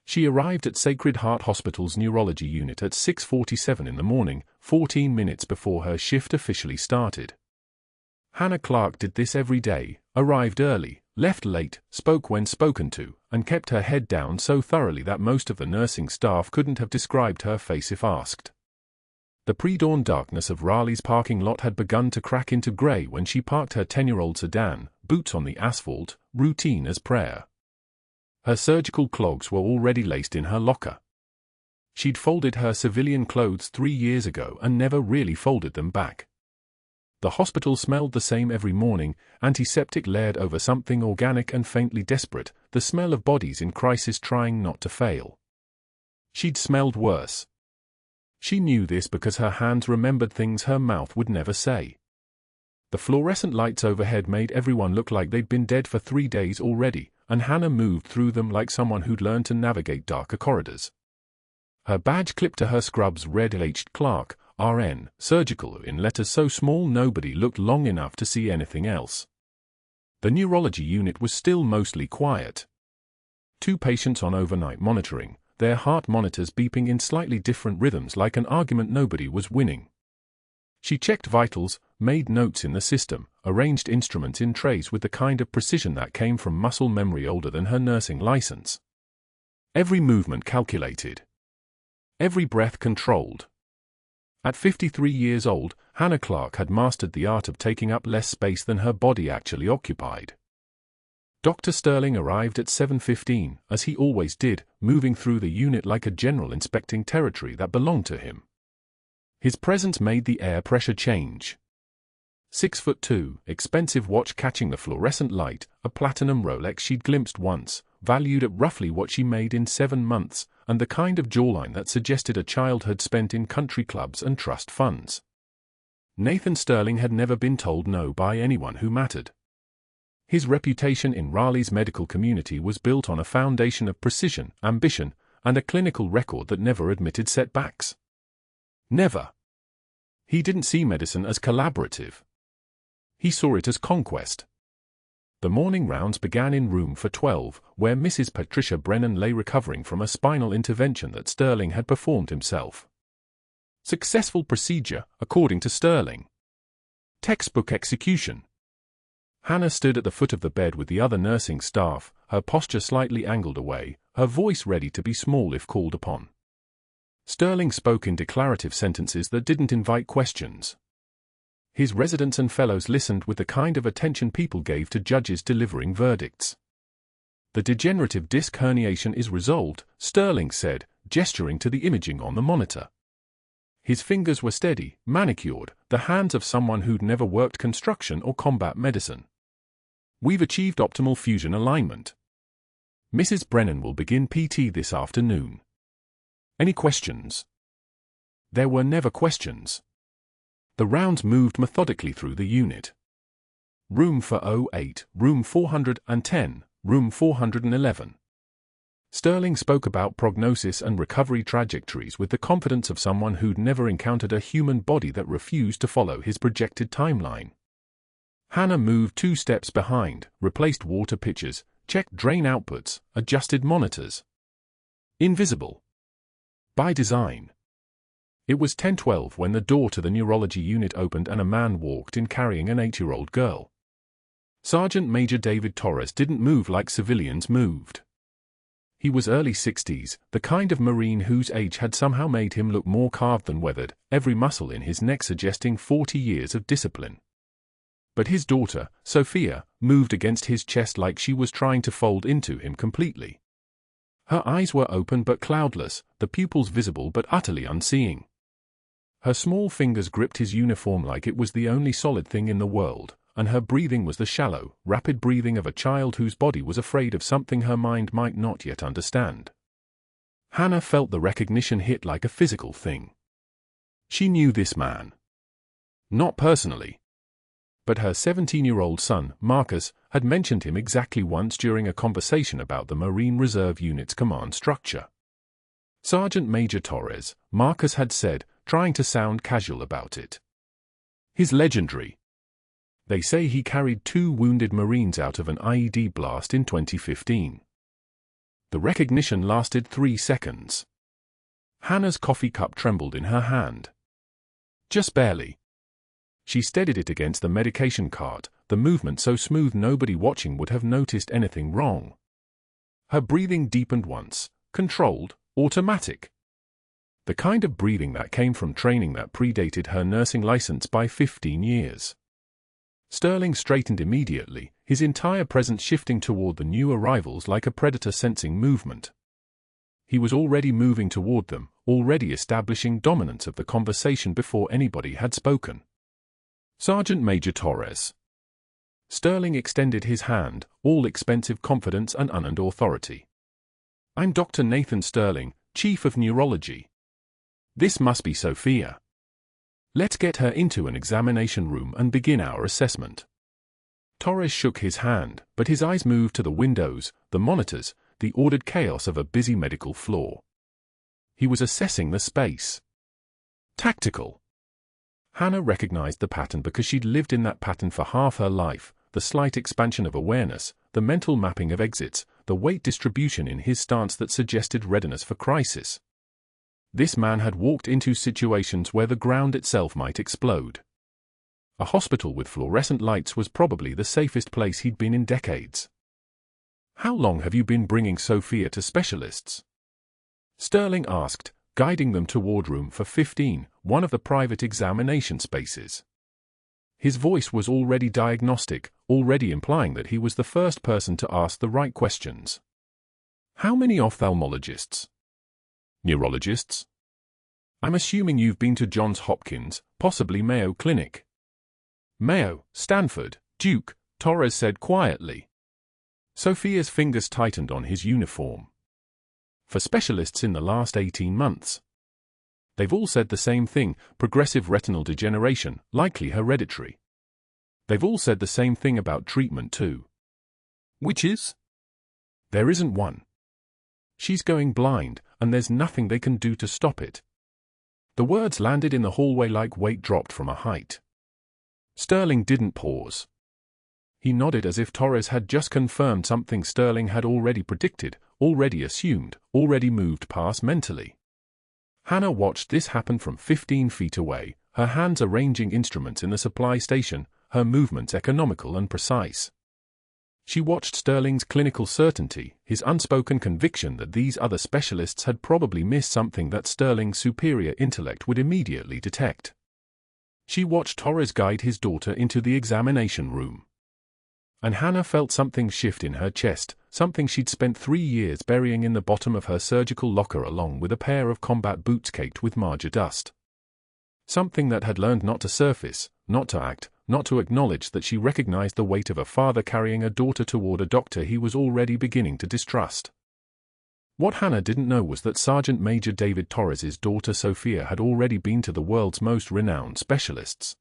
She arrived at Sacred Heart Hospital's neurology unit at 6:47 in the morning, 14 minutes before her shift officially started. Hannah Clarke did this every day, arrived early, left late, spoke when spoken to, and kept her head down so thoroughly that most of the nursing staff couldn't have described her face if asked. The pre-dawn darkness of Raleigh's parking lot had begun to crack into grey when she parked her 10-year-old sedan, boots on the asphalt, routine as prayer. Her surgical clogs were already laced in her locker. She'd folded her civilian clothes 3 years ago and never really folded them back. The hospital smelled the same every morning, antiseptic layered over something organic and faintly desperate, the smell of bodies in crisis trying not to fail. She'd smelled worse. She knew this because her hands remembered things her mouth would never say. The fluorescent lights overhead made everyone look like they'd been dead for 3 days already, and Hannah moved through them like someone who'd learned to navigate darker corridors. Her badge clipped to her scrubs read H. Clarke, RN, surgical in letters so small nobody looked long enough to see anything else. The neurology unit was still mostly quiet. 2 patients on overnight monitoring, their heart monitors beeping in slightly different rhythms like an argument nobody was winning. She checked vitals, made notes in the system, arranged instruments in trays with the kind of precision that came from muscle memory older than her nursing license. Every movement calculated. Every breath controlled. At 53 years old, Hannah Clarke had mastered the art of taking up less space than her body actually occupied. Dr. Sterling arrived at 7:15, as he always did, moving through the unit like a general inspecting territory that belonged to him. His presence made the air pressure change. 6'2", expensive watch catching the fluorescent light, a platinum Rolex she'd glimpsed once, valued at roughly what she made in 7 months, and the kind of jawline that suggested a childhood spent in country clubs and trust funds. Nathan Sterling had never been told no by anyone who mattered. His reputation in Raleigh's medical community was built on a foundation of precision, ambition, and a clinical record that never admitted setbacks. Never. He didn't see medicine as collaborative. He saw it as conquest. The morning rounds began in room 412, where Mrs. Patricia Brennan lay recovering from a spinal intervention that Sterling had performed himself. Successful procedure, according to Sterling. Textbook execution. Hannah stood at the foot of the bed with the other nursing staff, her posture slightly angled away, her voice ready to be small if called upon. Sterling spoke in declarative sentences that didn't invite questions. His residents and fellows listened with the kind of attention people gave to judges delivering verdicts. The degenerative disc herniation is resolved, Sterling said, gesturing to the imaging on the monitor. His fingers were steady, manicured, the hands of someone who'd never worked construction or combat medicine. We've achieved optimal fusion alignment. Mrs. Brennan will begin PT this afternoon. Any questions? There were never questions. The rounds moved methodically through the unit. Room 408, room 410, room 411. Sterling spoke about prognosis and recovery trajectories with the confidence of someone who'd never encountered a human body that refused to follow his projected timeline. Hannah moved 2 steps behind, replaced water pitchers, checked drain outputs, adjusted monitors. Invisible. By design. It was 10:12 when the door to the neurology unit opened and a man walked in carrying an 8-year-old girl. Sergeant Major David Torres didn't move like civilians moved. He was early 60s, the kind of Marine whose age had somehow made him look more carved than weathered, every muscle in his neck suggesting 40 years of discipline. But his daughter, Sofia, moved against his chest like she was trying to fold into him completely. Her eyes were open but cloudless, the pupils visible but utterly unseeing. Her small fingers gripped his uniform like it was the only solid thing in the world, and her breathing was the shallow, rapid breathing of a child whose body was afraid of something her mind might not yet understand. Hannah felt the recognition hit like a physical thing. She knew this man. Not personally. But her 17-year-old son, Marcus, had mentioned him exactly once during a conversation about the Marine Reserve Unit's command structure. Sergeant Major Torres, Marcus had said, trying to sound casual about it. He's legendary. They say he carried 2 wounded Marines out of an IED blast in 2015. The recognition lasted 3 seconds. Hannah's coffee cup trembled in her hand. Just barely. She steadied it against the medication cart, the movement so smooth nobody watching would have noticed anything wrong. Her breathing deepened once, controlled, automatic. The kind of breathing that came from training that predated her nursing license by 15 years. Sterling straightened immediately, his entire presence shifting toward the new arrivals like a predator sensing movement. He was already moving toward them, already establishing dominance of the conversation before anybody had spoken. Sergeant Major Torres. Sterling extended his hand, all expensive confidence and unearned authority. I'm Dr. Nathan Sterling, Chief of Neurology. This must be Sofia. Let's get her into an examination room and begin our assessment. Torres shook his hand, but his eyes moved to the windows, the monitors, the ordered chaos of a busy medical floor. He was assessing the space. Tactical. Hannah recognized the pattern because she'd lived in that pattern for half her life, the slight expansion of awareness, the mental mapping of exits, the weight distribution in his stance that suggested readiness for crisis. This man had walked into situations where the ground itself might explode. A hospital with fluorescent lights was probably the safest place he'd been in decades. How long have you been bringing Sofia to specialists? Sterling asked, guiding them toward room for 15, one of the private examination spaces. His voice was already diagnostic, already implying that he was the first person to ask the right questions. How many ophthalmologists? Neurologists? I'm assuming you've been to Johns Hopkins, possibly Mayo Clinic. Mayo, Stanford, Duke, Torres said quietly. Sofia's fingers tightened on his uniform. For specialists in the last 18 months. They've all said the same thing, progressive retinal degeneration, likely hereditary. They've all said the same thing about treatment too. Which is? There isn't one. She's going blind, and there's nothing they can do to stop it. The words landed in the hallway like weight dropped from a height. Sterling didn't pause. He nodded as if Torres had just confirmed something Sterling had already predicted, already assumed, already moved past mentally. Hannah watched this happen from 15 feet away, her hands arranging instruments in the supply station, her movements economical and precise. She watched Sterling's clinical certainty, his unspoken conviction that these other specialists had probably missed something that Sterling's superior intellect would immediately detect. She watched Torres guide his daughter into the examination room. And Hannah felt something shift in her chest, something she'd spent 3 years burying in the bottom of her surgical locker along with a pair of combat boots caked with marja dust. Something that had learned not to surface, not to act, not to acknowledge that she recognized the weight of a father carrying a daughter toward a doctor he was already beginning to distrust. What Hannah didn't know was that Sergeant Major David Torres's daughter Sofia had already been to the world's most renowned specialists.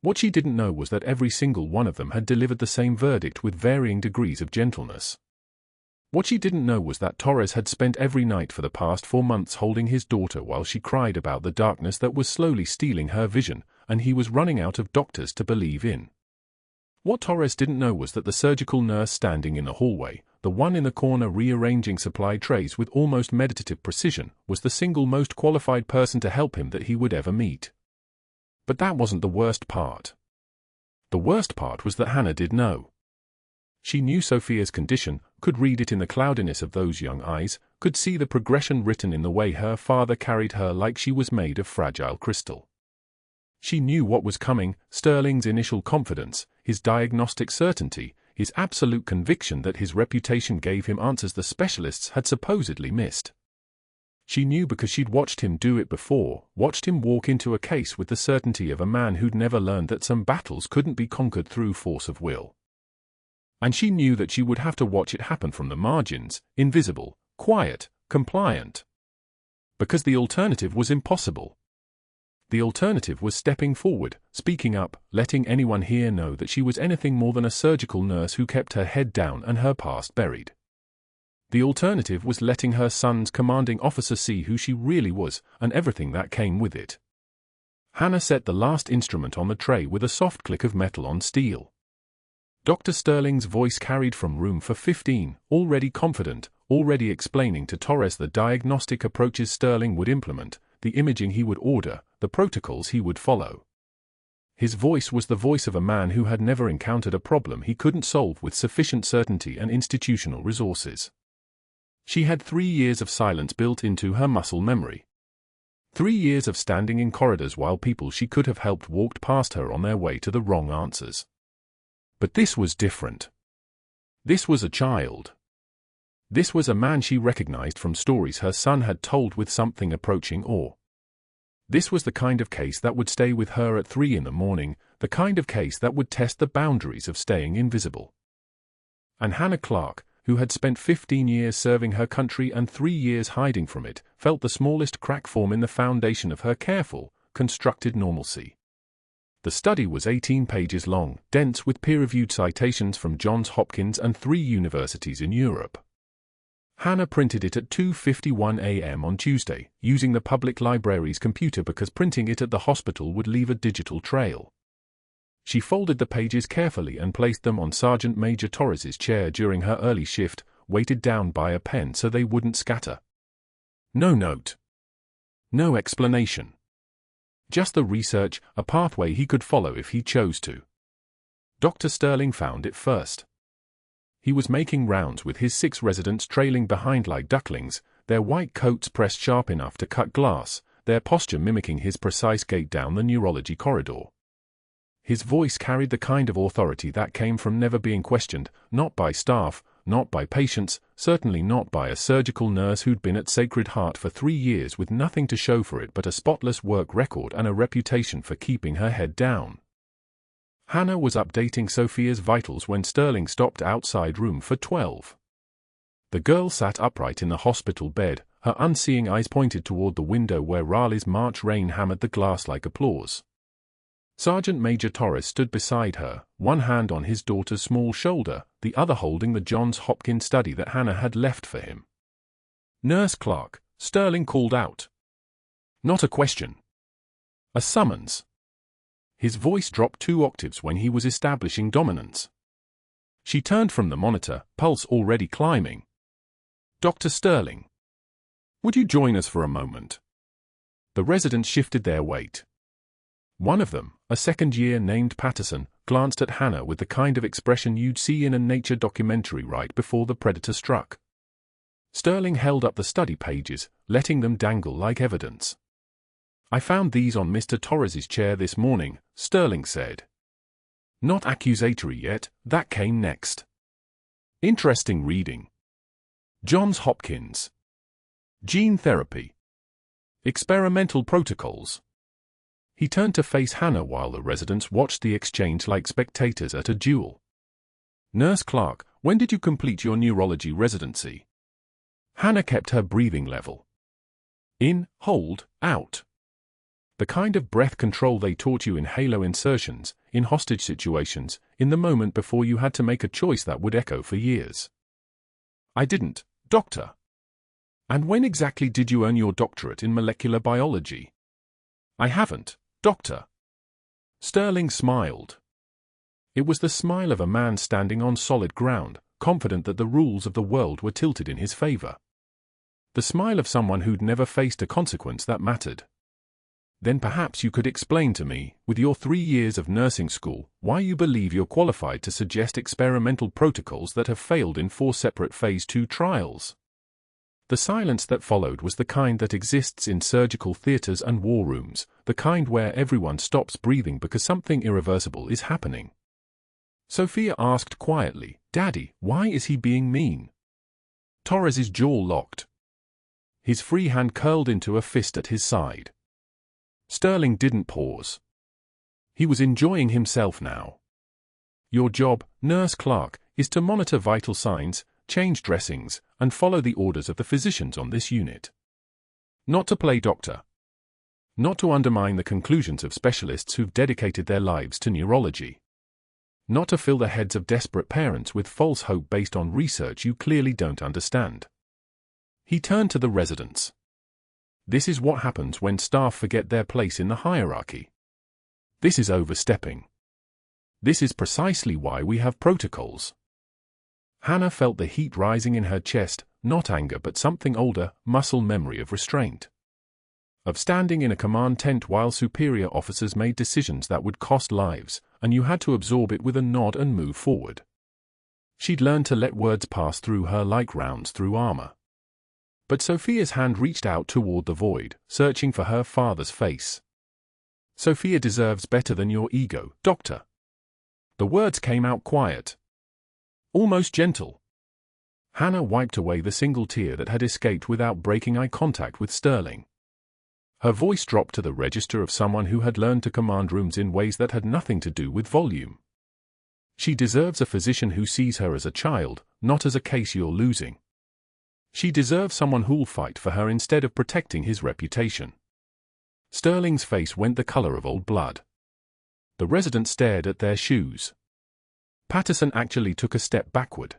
What she didn't know was that every single one of them had delivered the same verdict with varying degrees of gentleness. What she didn't know was that Torres had spent every night for the past 4 months holding his daughter while she cried about the darkness that was slowly stealing her vision, and he was running out of doctors to believe in. What Torres didn't know was that the surgical nurse standing in the hallway, the one in the corner rearranging supply trays with almost meditative precision, was the single most qualified person to help him that he would ever meet. But that wasn't the worst part. The worst part was that Hannah did know. She knew Sofia's condition, could read it in the cloudiness of those young eyes, could see the progression written in the way her father carried her like she was made of fragile crystal. She knew what was coming, Sterling's initial confidence, his diagnostic certainty, his absolute conviction that his reputation gave him answers the specialists had supposedly missed. She knew because she'd watched him do it before, watched him walk into a case with the certainty of a man who'd never learned that some battles couldn't be conquered through force of will. And she knew that she would have to watch it happen from the margins, invisible, quiet, compliant. Because the alternative was impossible. The alternative was stepping forward, speaking up, letting anyone here know that she was anything more than a surgical nurse who kept her head down and her past buried. The alternative was letting her son's commanding officer see who she really was, and everything that came with it. Hannah set the last instrument on the tray with a soft click of metal on steel. Dr. Sterling's voice carried from room for 15, already confident, already explaining to Torres the diagnostic approaches Sterling would implement, the imaging he would order, the protocols he would follow. His voice was the voice of a man who had never encountered a problem he couldn't solve with sufficient certainty and institutional resources. She had 3 years of silence built into her muscle memory. 3 years of standing in corridors while people she could have helped walked past her on their way to the wrong answers. But this was different. This was a child. This was a man she recognized from stories her son had told with something approaching awe. This was the kind of case that would stay with her at 3 in the morning, the kind of case that would test the boundaries of staying invisible. And Hannah Clarke, who had spent 15 years serving her country and 3 years hiding from it, felt the smallest crack form in the foundation of her careful, constructed normalcy. The study was 18 pages long, dense with peer-reviewed citations from Johns Hopkins and 3 universities in Europe. Hannah printed it at 2:51 a.m. on Tuesday, using the public library's computer because printing it at the hospital would leave a digital trail. She folded the pages carefully and placed them on Sergeant Major Torres's chair during her early shift, weighted down by a pen so they wouldn't scatter. No note. No explanation. Just the research, a pathway he could follow if he chose to. Dr. Sterling found it first. He was making rounds with his 6 residents trailing behind like ducklings, their white coats pressed sharp enough to cut glass, their posture mimicking his precise gait down the neurology corridor. His voice carried the kind of authority that came from never being questioned, not by staff, not by patients, certainly not by a surgical nurse who'd been at Sacred Heart for 3 years with nothing to show for it but a spotless work record and a reputation for keeping her head down. Hannah was updating Sofia's vitals when Sterling stopped outside room for 12. The girl sat upright in the hospital bed, her unseeing eyes pointed toward the window where Raleigh's March rain hammered the glass like applause. Sergeant Major Torres stood beside her, one hand on his daughter's small shoulder, the other holding the Johns Hopkins study that Hannah had left for him. "Nurse Clarke," Sterling called out. Not a question. A summons. His voice dropped 2 octaves when he was establishing dominance. She turned from the monitor, pulse already climbing. "Dr. Sterling. Would you join us for a moment?" The residents shifted their weight. One of them, a second-year named Patterson, glanced at Hannah with the kind of expression you'd see in a nature documentary right before the predator struck. Sterling held up the study pages, letting them dangle like evidence. "I found these on Mr. Torres's chair this morning," Sterling said. "Not accusatory yet, that came next. Interesting reading. Johns Hopkins. Gene therapy. Experimental protocols." He turned to face Hannah while the residents watched the exchange like spectators at a duel. "Nurse Clarke, when did you complete your neurology residency?" Hannah kept her breathing level. In, hold, out. The kind of breath control they taught you in halo insertions, in hostage situations, in the moment before you had to make a choice that would echo for years. "I didn't, doctor." "And when exactly did you earn your doctorate in molecular biology?" "I haven't, doctor." Sterling smiled. It was the smile of a man standing on solid ground, confident that the rules of the world were tilted in his favor. The smile of someone who'd never faced a consequence that mattered. "Then perhaps you could explain to me, with your 3 years of nursing school, why you believe you're qualified to suggest experimental protocols that have failed in 4 separate Phase 2 trials." The silence that followed was the kind that exists in surgical theaters and war rooms, the kind where everyone stops breathing because something irreversible is happening. Sofia asked quietly, "Daddy, why is he being mean?" Torres's jaw locked. His free hand curled into a fist at his side. Sterling didn't pause. He was enjoying himself now. "Your job, Nurse Clarke, is to monitor vital signs, change dressings, and follow the orders of the physicians on this unit. Not to play doctor. Not to undermine the conclusions of specialists who've dedicated their lives to neurology. Not to fill the heads of desperate parents with false hope based on research you clearly don't understand." He turned to the residents. "This is what happens when staff forget their place in the hierarchy. This is overstepping. This is precisely why we have protocols." Hannah felt the heat rising in her chest, not anger but something older, muscle memory of restraint. Of standing in a command tent while superior officers made decisions that would cost lives, and you had to absorb it with a nod and move forward. She'd learned to let words pass through her like rounds through armor. But Sofia's hand reached out toward the void, searching for her father's face. "Sofia deserves better than your ego, Doctor." The words came out quiet, almost gentle. Hannah wiped away the single tear that had escaped without breaking eye contact with Sterling. Her voice dropped to the register of someone who had learned to command rooms in ways that had nothing to do with volume. She deserves a physician who sees her as a child, not as a case you're losing. She deserves someone who'll fight for her instead of protecting his reputation. Sterling's face went the color of old blood. The residents stared at their shoes. Patterson actually took a step backward.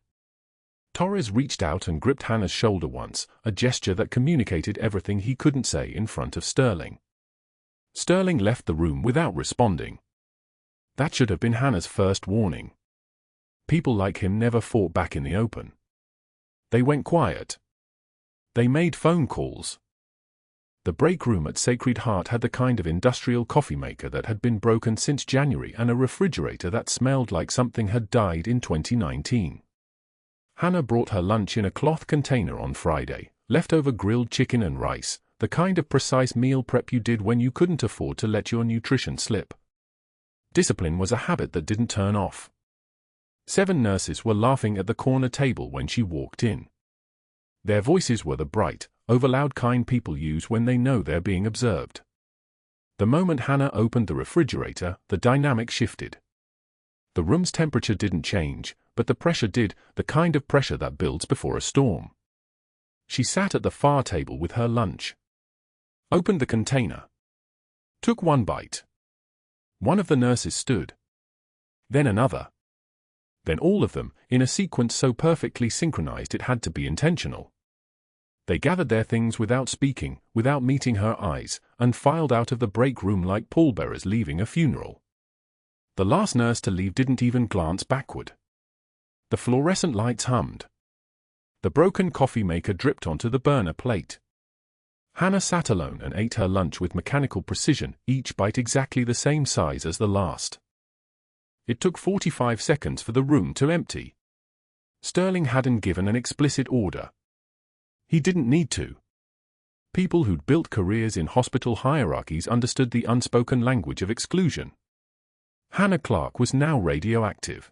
Torres reached out and gripped Hannah's shoulder once, a gesture that communicated everything he couldn't say in front of Sterling. Sterling left the room without responding. That should have been Hannah's first warning. People like him never fought back in the open. They went quiet. They made phone calls. The break room at Sacred Heart had the kind of industrial coffee maker that had been broken since January and a refrigerator that smelled like something had died in 2019. Hannah brought her lunch in a cloth container on Friday, leftover grilled chicken and rice, the kind of precise meal prep you did when you couldn't afford to let your nutrition slip. Discipline was a habit that didn't turn off. 7 nurses were laughing at the corner table when she walked in. Their voices were the bright, overloud kind people use when they know they're being observed. The moment Hannah opened the refrigerator, the dynamic shifted. The room's temperature didn't change, but the pressure did, the kind of pressure that builds before a storm. She sat at the far table with her lunch. Opened the container. Took one bite. One of the nurses stood. Then another. Then all of them, in a sequence so perfectly synchronized it had to be intentional. They gathered their things without speaking, without meeting her eyes, and filed out of the break room like pallbearers leaving a funeral. The last nurse to leave didn't even glance backward. The fluorescent lights hummed. The broken coffee maker dripped onto the burner plate. Hannah sat alone and ate her lunch with mechanical precision, each bite exactly the same size as the last. It took 45 seconds for the room to empty. Sterling hadn't given an explicit order. He didn't need to. People who'd built careers in hospital hierarchies understood the unspoken language of exclusion. Hannah Clarke was now radioactive.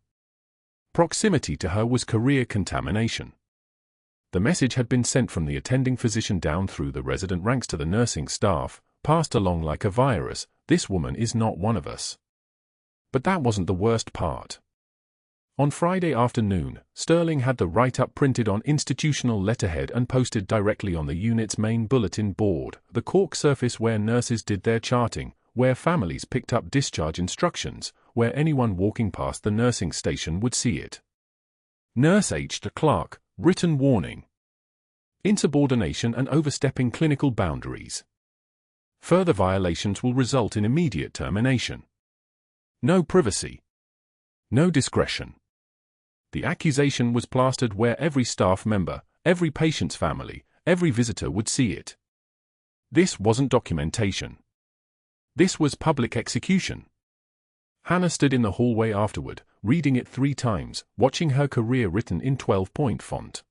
Proximity to her was career contamination. The message had been sent from the attending physician down through the resident ranks to the nursing staff, passed along like a virus. This woman is not one of us. But that wasn't the worst part. On Friday afternoon, Sterling had the write-up printed on institutional letterhead and posted directly on the unit's main bulletin board, the cork surface where nurses did their charting, where families picked up discharge instructions, where anyone walking past the nursing station would see it. Nurse H. to Clarke, written warning. Insubordination and overstepping clinical boundaries. Further violations will result in immediate termination. No privacy. No discretion. The accusation was plastered where every staff member, every patient's family, every visitor would see it. This wasn't documentation. This was public execution. Hannah stood in the hallway afterward, reading it 3 times, watching her career written in 12-point font.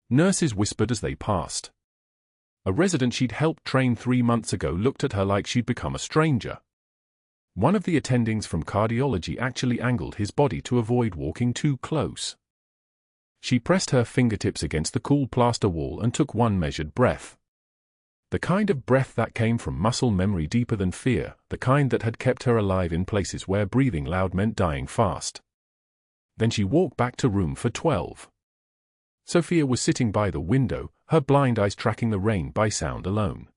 Nurses whispered as they passed. A resident she'd helped train 3 months ago looked at her like she'd become a stranger. One of the attendings from cardiology actually angled his body to avoid walking too close. She pressed her fingertips against the cool plaster wall and took one measured breath. The kind of breath that came from muscle memory deeper than fear, the kind that had kept her alive in places where breathing loud meant dying fast. Then she walked back to room for 12. Sofia was sitting by the window, her blind eyes tracking the rain by sound alone.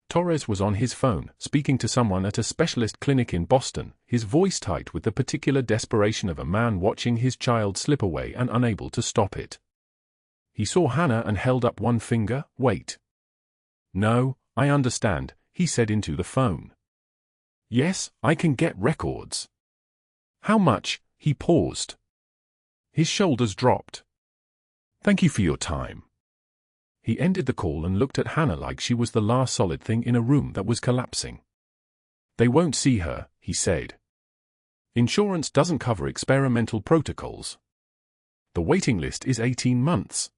Torres was on his phone, speaking to someone at a specialist clinic in Boston, his voice tight with the particular desperation of a man watching his child slip away and unable to stop it. He saw Hannah and held up one finger. "Wait. No, I understand," he said into the phone. "Yes, I can get records." "How much?" He paused. His shoulders dropped. Thank you for your time. He ended the call and looked at Hannah like she was the last solid thing in a room that was collapsing. They won't see her, he said. Insurance doesn't cover experimental protocols. The waiting list is 18 months.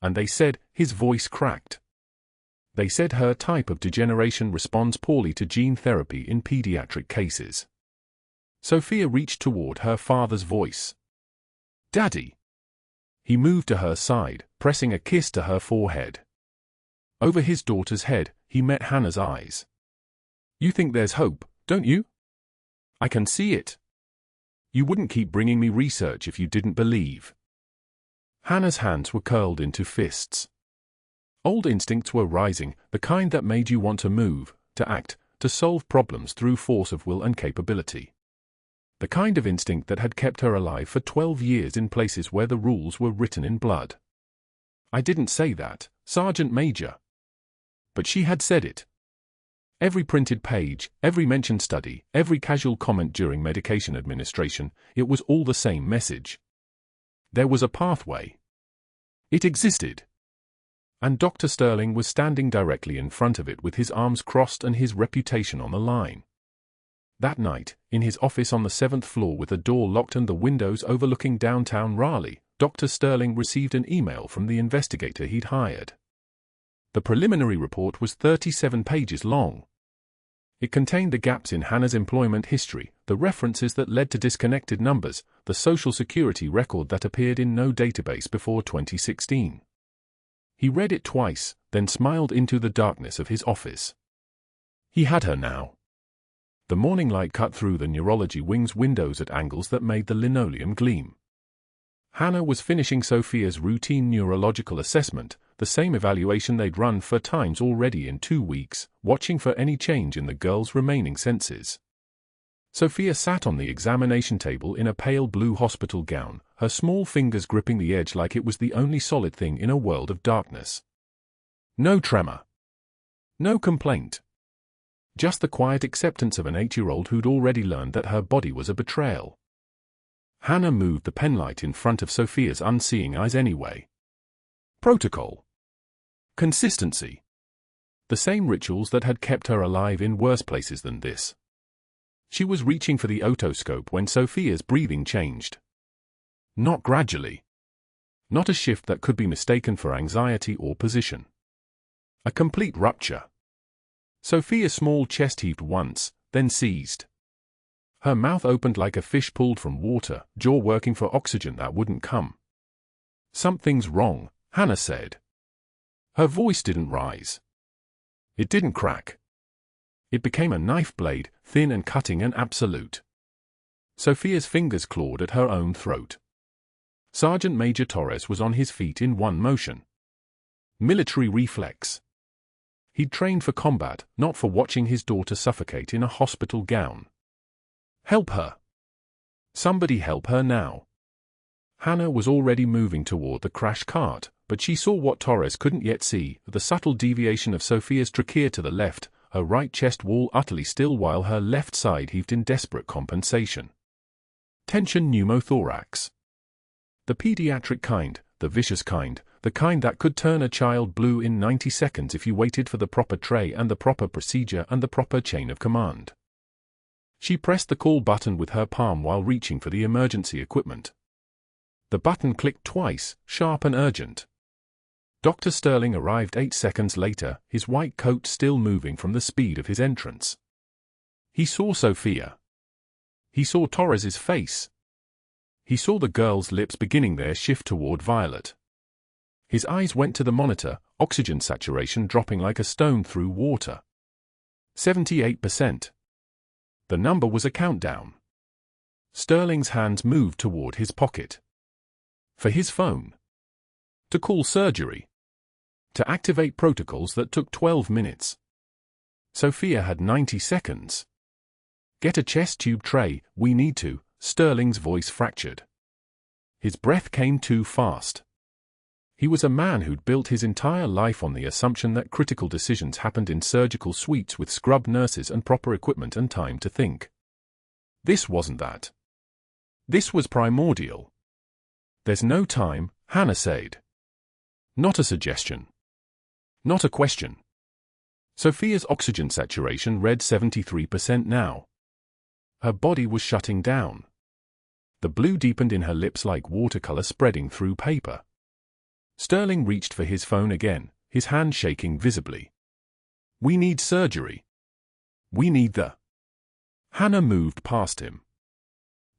And they said, his voice cracked. They said her type of degeneration responds poorly to gene therapy in pediatric cases. Sofia reached toward her father's voice. Daddy. He moved to her side, pressing a kiss to her forehead. Over his daughter's head, he met Hannah's eyes. You think there's hope, don't you? I can see it. You wouldn't keep bringing me research if you didn't believe. Hannah's hands were curled into fists. Old instincts were rising, the kind that made you want to move, to act, to solve problems through force of will and capability. The kind of instinct that had kept her alive for 12 years in places where the rules were written in blood. I didn't say that, Sergeant Major. But she had said it. Every printed page, every mentioned study, every casual comment during medication administration, it was all the same message. There was a pathway. It existed. And Dr. Sterling was standing directly in front of it with his arms crossed and his reputation on the line. That night, in his office on the 7th floor with the door locked and the windows overlooking downtown Raleigh, Dr. Sterling received an email from the investigator he'd hired. The preliminary report was 37 pages long. It contained the gaps in Hannah's employment history, the references that led to disconnected numbers, the social security record that appeared in no database before 2016. He read it twice, then smiled into the darkness of his office. He had her now. The morning light cut through the neurology wing's windows at angles that made the linoleum gleam. Hannah was finishing Sofia's routine neurological assessment, the same evaluation they'd run 4 times already in 2 weeks, watching for any change in the girl's remaining senses. Sofia sat on the examination table in a pale blue hospital gown, her small fingers gripping the edge like it was the only solid thing in a world of darkness. No tremor. No complaint. Just the quiet acceptance of an 8-year-old who'd already learned that her body was a betrayal. Hannah moved the penlight in front of Sofia's unseeing eyes anyway. Protocol. Consistency. The same rituals that had kept her alive in worse places than this. She was reaching for the otoscope when Sofia's breathing changed. Not gradually. Not a shift that could be mistaken for anxiety or position. A complete rupture. Sofia's small chest heaved once, then seized. Her mouth opened like a fish pulled from water, jaw working for oxygen that wouldn't come. Something's wrong, Hannah said. Her voice didn't rise. It didn't crack. It became a knife blade, thin and cutting and absolute. Sofia's fingers clawed at her own throat. Sergeant Major Torres was on his feet in one motion. Military reflex. He'd trained for combat, not for watching his daughter suffocate in a hospital gown. Help her. Somebody help her now. Hannah was already moving toward the crash cart, but she saw what Torres couldn't yet see, the subtle deviation of Sofia's trachea to the left, her right chest wall utterly still while her left side heaved in desperate compensation. Tension pneumothorax. The pediatric kind, the vicious kind, the kind that could turn a child blue in 90 seconds if you waited for the proper tray and the proper procedure and the proper chain of command. She pressed the call button with her palm while reaching for the emergency equipment. The button clicked twice, sharp and urgent. Dr. Sterling arrived 8 seconds later, his white coat still moving from the speed of his entrance. He saw Sofia. He saw Torres's face. He saw the girl's lips beginning their shift toward violet. His eyes went to the monitor, oxygen saturation dropping like a stone through water. 78%. The number was a countdown. Sterling's hands moved toward his pocket. For his phone. To call surgery. To activate protocols that took 12 minutes. Sofia had 90 seconds. Get a chest tube tray, we need to, Sterling's voice fractured. His breath came too fast. He was a man who'd built his entire life on the assumption that critical decisions happened in surgical suites with scrubbed nurses and proper equipment and time to think. This wasn't that. This was primordial. There's no time, Hannah said. Not a suggestion. Not a question. Sofia's oxygen saturation read 73% now. Her body was shutting down. The blue deepened in her lips like watercolor spreading through paper. Sterling reached for his phone again, his hand shaking visibly. We need surgery. We need the... Hannah moved past him.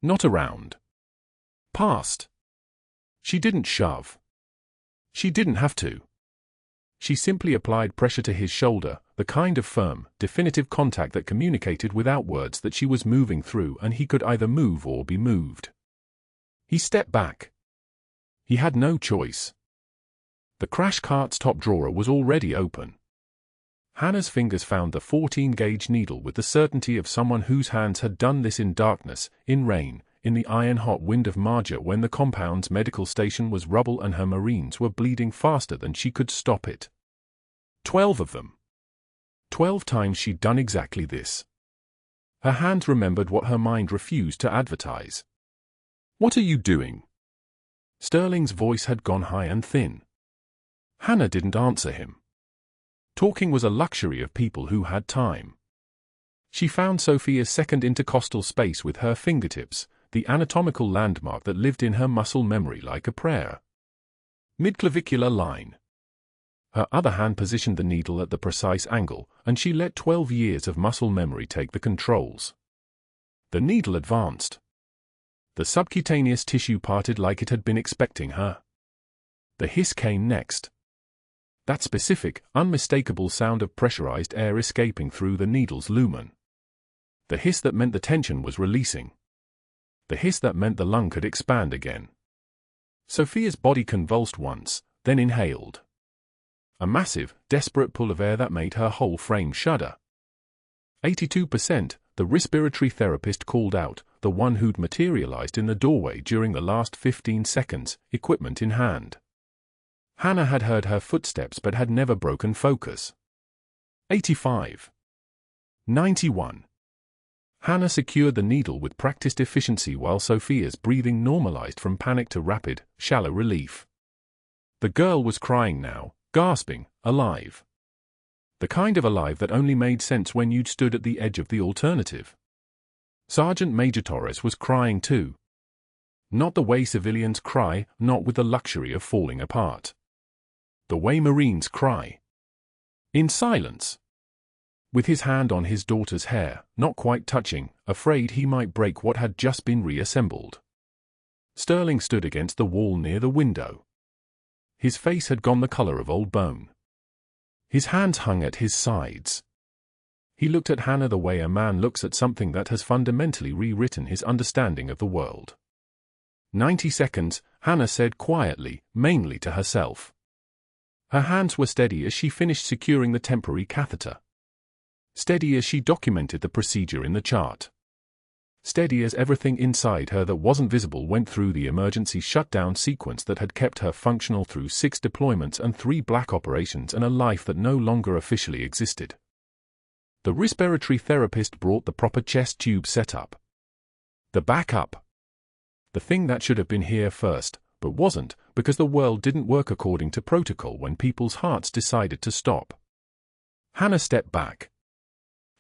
Not around. Past. She didn't shove. She didn't have to. She simply applied pressure to his shoulder, the kind of firm, definitive contact that communicated without words that she was moving through and he could either move or be moved. He stepped back. He had no choice. The crash cart's top drawer was already open. Hannah's fingers found the 14-gauge needle with the certainty of someone whose hands had done this in darkness, in rain, in the iron-hot wind of Marja when the compound's medical station was rubble and her Marines were bleeding faster than she could stop it. 12 of them. 12 times she'd done exactly this. Her hands remembered what her mind refused to advertise. What are you doing? Sterling's voice had gone high and thin. Hannah didn't answer him. Talking was a luxury of people who had time. She found Sofia's second intercostal space with her fingertips, the anatomical landmark that lived in her muscle memory like a prayer. Midclavicular line. Her other hand positioned the needle at the precise angle, and she let 12 years of muscle memory take the controls. The needle advanced. The subcutaneous tissue parted like it had been expecting her. The hiss came next. That specific, unmistakable sound of pressurized air escaping through the needle's lumen. The hiss that meant the tension was releasing. The hiss that meant the lung could expand again. Sofia's body convulsed once, then inhaled. A massive, desperate pull of air that made her whole frame shudder. 82%, the respiratory therapist called out, the one who'd materialized in the doorway during the last 15 seconds, equipment in hand. Hannah had heard her footsteps but had never broken focus. 85. 91. Hannah secured the needle with practiced efficiency while Sofia's breathing normalized from panic to rapid, shallow relief. The girl was crying now, gasping, alive. The kind of alive that only made sense when you'd stood at the edge of the alternative. Sergeant Major Torres was crying too. Not the way civilians cry, not with the luxury of falling apart. The way Marines cry. In silence. With his hand on his daughter's hair, not quite touching, afraid he might break what had just been reassembled. Sterling stood against the wall near the window. His face had gone the color of old bone. His hands hung at his sides. He looked at Hannah the way a man looks at something that has fundamentally rewritten his understanding of the world. 90 seconds, Hannah said quietly, mainly to herself. Her hands were steady as she finished securing the temporary catheter. Steady as she documented the procedure in the chart. Steady as everything inside her that wasn't visible went through the emergency shutdown sequence that had kept her functional through 6 deployments and 3 black operations and a life that no longer officially existed. The respiratory therapist brought the proper chest tube setup. The backup. The thing that should have been here first, but wasn't, because the world didn't work according to protocol when people's hearts decided to stop. Hannah stepped back.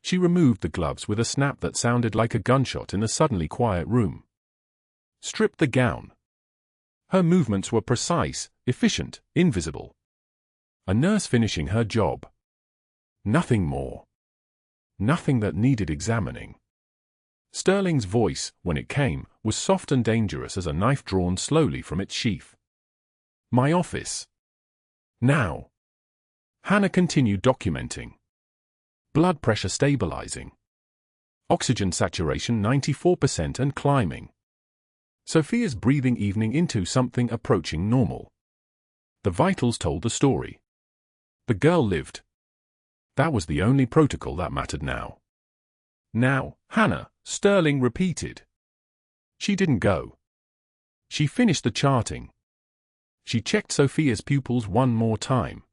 She removed the gloves with a snap that sounded like a gunshot in the suddenly quiet room. Stripped the gown. Her movements were precise, efficient, invisible. A nurse finishing her job. Nothing more. Nothing that needed examining. Sterling's voice, when it came, was soft and dangerous as a knife drawn slowly from its sheath. My office. Now. Hannah continued documenting. Blood pressure stabilizing. Oxygen saturation 94% and climbing. Sofia's breathing evening into something approaching normal. The vitals told the story. The girl lived. That was the only protocol that mattered now. Now, Hannah, Sterling repeated. She didn't go. She finished the charting. She checked Sofia's pupils one more time.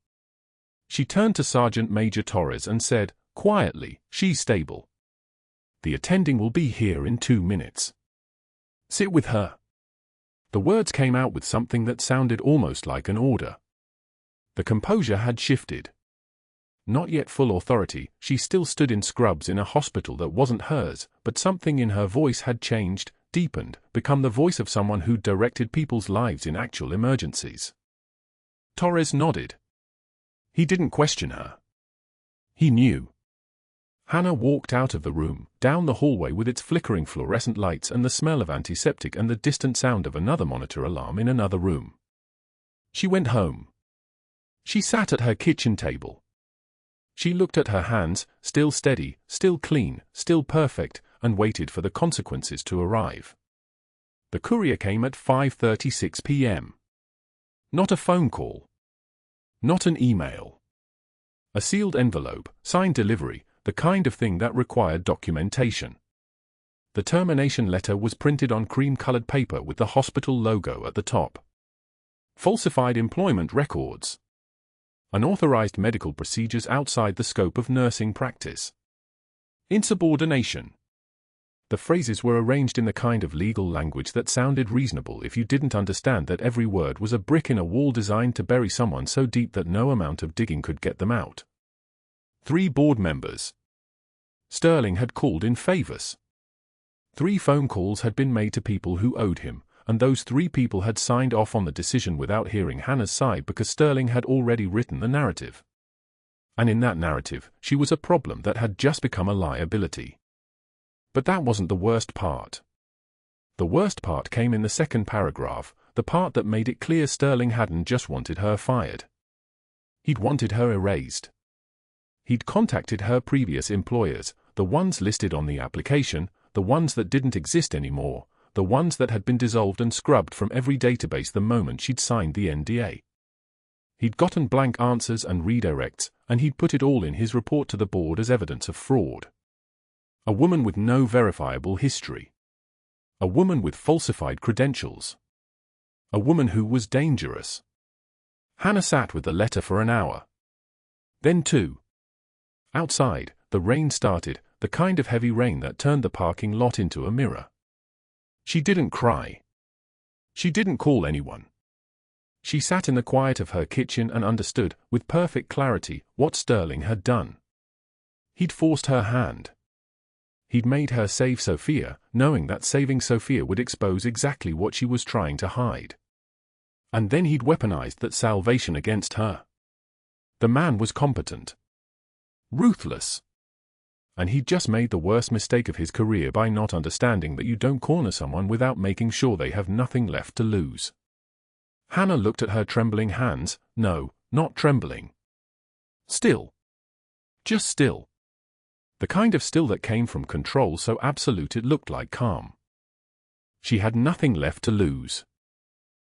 She turned to Sergeant Major Torres and said, quietly, she's stable. The attending will be here in 2 minutes. Sit with her. The words came out with something that sounded almost like an order. The composure had shifted. Not yet full authority, she still stood in scrubs in a hospital that wasn't hers, but something in her voice had changed, deepened, become the voice of someone who'd directed people's lives in actual emergencies. Torres nodded. He didn't question her. He knew. Hannah walked out of the room, down the hallway with its flickering fluorescent lights and the smell of antiseptic and the distant sound of another monitor alarm in another room. She went home. She sat at her kitchen table. She looked at her hands, still steady, still clean, still perfect, and waited for the consequences to arrive. The courier came at 5:36 p.m. Not a phone call. Not an email. A sealed envelope, signed delivery, the kind of thing that required documentation. The termination letter was printed on cream-colored paper with the hospital logo at the top. Falsified employment records. Unauthorized medical procedures outside the scope of nursing practice. Insubordination. The phrases were arranged in the kind of legal language that sounded reasonable if you didn't understand that every word was a brick in a wall designed to bury someone so deep that no amount of digging could get them out. 3 board members. Sterling had called in favors. 3 phone calls had been made to people who owed him, and those 3 people had signed off on the decision without hearing Hannah's side because Sterling had already written the narrative. And in that narrative, she was a problem that had just become a liability. But that wasn't the worst part. The worst part came in the second paragraph, the part that made it clear Sterling hadn't just wanted her fired. He'd wanted her erased. He'd contacted her previous employers, the ones listed on the application, the ones that didn't exist anymore, the ones that had been dissolved and scrubbed from every database the moment she'd signed the NDA. He'd gotten blank answers and redirects, and he'd put it all in his report to the board as evidence of fraud. A woman with no verifiable history. A woman with falsified credentials. A woman who was dangerous. Hannah sat with the letter for an hour. Then 2. Outside, the rain started, the kind of heavy rain that turned the parking lot into a mirror. She didn't cry. She didn't call anyone. She sat in the quiet of her kitchen and understood, with perfect clarity, what Sterling had done. He'd forced her hand. He'd made her save Sofia, knowing that saving Sofia would expose exactly what she was trying to hide. And then he'd weaponized that salvation against her. The man was competent. Ruthless. And he'd just made the worst mistake of his career by not understanding that you don't corner someone without making sure they have nothing left to lose. Hannah looked at her trembling hands, no, not trembling. Still. Just still. The kind of still that came from control so absolute it looked like calm. She had nothing left to lose.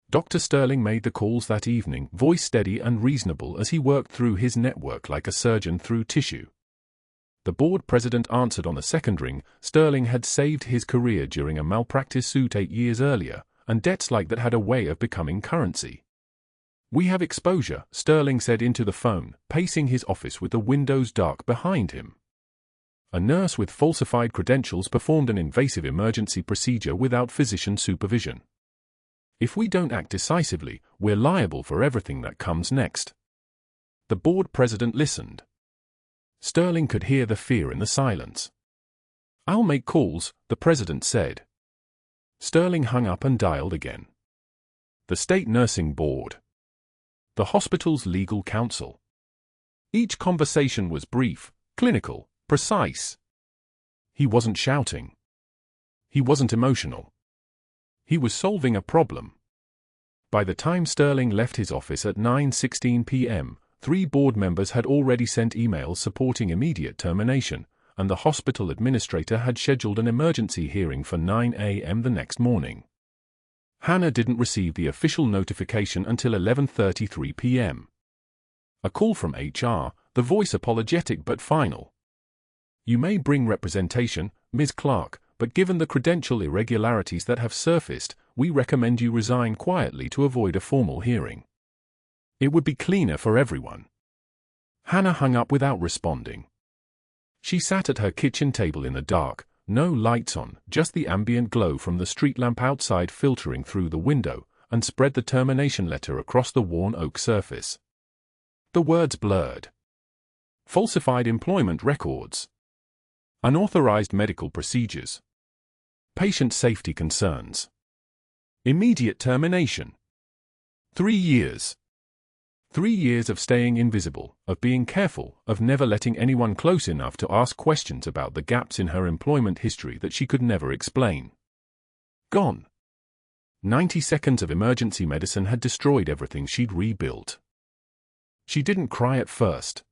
Dr. Sterling made the calls that evening, voice steady and reasonable as he worked through his network like a surgeon through tissue. The board president answered on the second ring. Sterling had saved his career during a malpractice suit 8 years earlier, and debts like that had a way of becoming currency. "We have exposure," Sterling said into the phone, pacing his office with the windows dark behind him. A nurse with falsified credentials performed an invasive emergency procedure without physician supervision. If we don't act decisively, we're liable for everything that comes next. The board president listened. Sterling could hear the fear in the silence. "I'll make calls," the president said. Sterling hung up and dialed again. The State Nursing Board. The hospital's legal counsel. Each conversation was brief, clinical, precise. He wasn't shouting. He wasn't emotional. He was solving a problem. By the time Sterling left his office at 9:16 p.m., 3 board members had already sent emails supporting immediate termination, and the hospital administrator had scheduled an emergency hearing for 9 a.m. the next morning. Hannah didn't receive the official notification until 11:33 p.m. A call from HR, the voice apologetic but final. "You may bring representation, Ms. Clarke, but given the credential irregularities that have surfaced, we recommend you resign quietly to avoid a formal hearing. It would be cleaner for everyone." Hannah hung up without responding. She sat at her kitchen table in the dark, no lights on, just the ambient glow from the street lamp outside filtering through the window, and spread the termination letter across the worn oak surface. The words blurred. Falsified employment records. Unauthorized medical procedures. Patient safety concerns. Immediate termination. 3 years. 3 years of staying invisible, of being careful, of never letting anyone close enough to ask questions about the gaps in her employment history that she could never explain. Gone. 90 seconds of emergency medicine had destroyed everything she'd rebuilt. She didn't cry at first.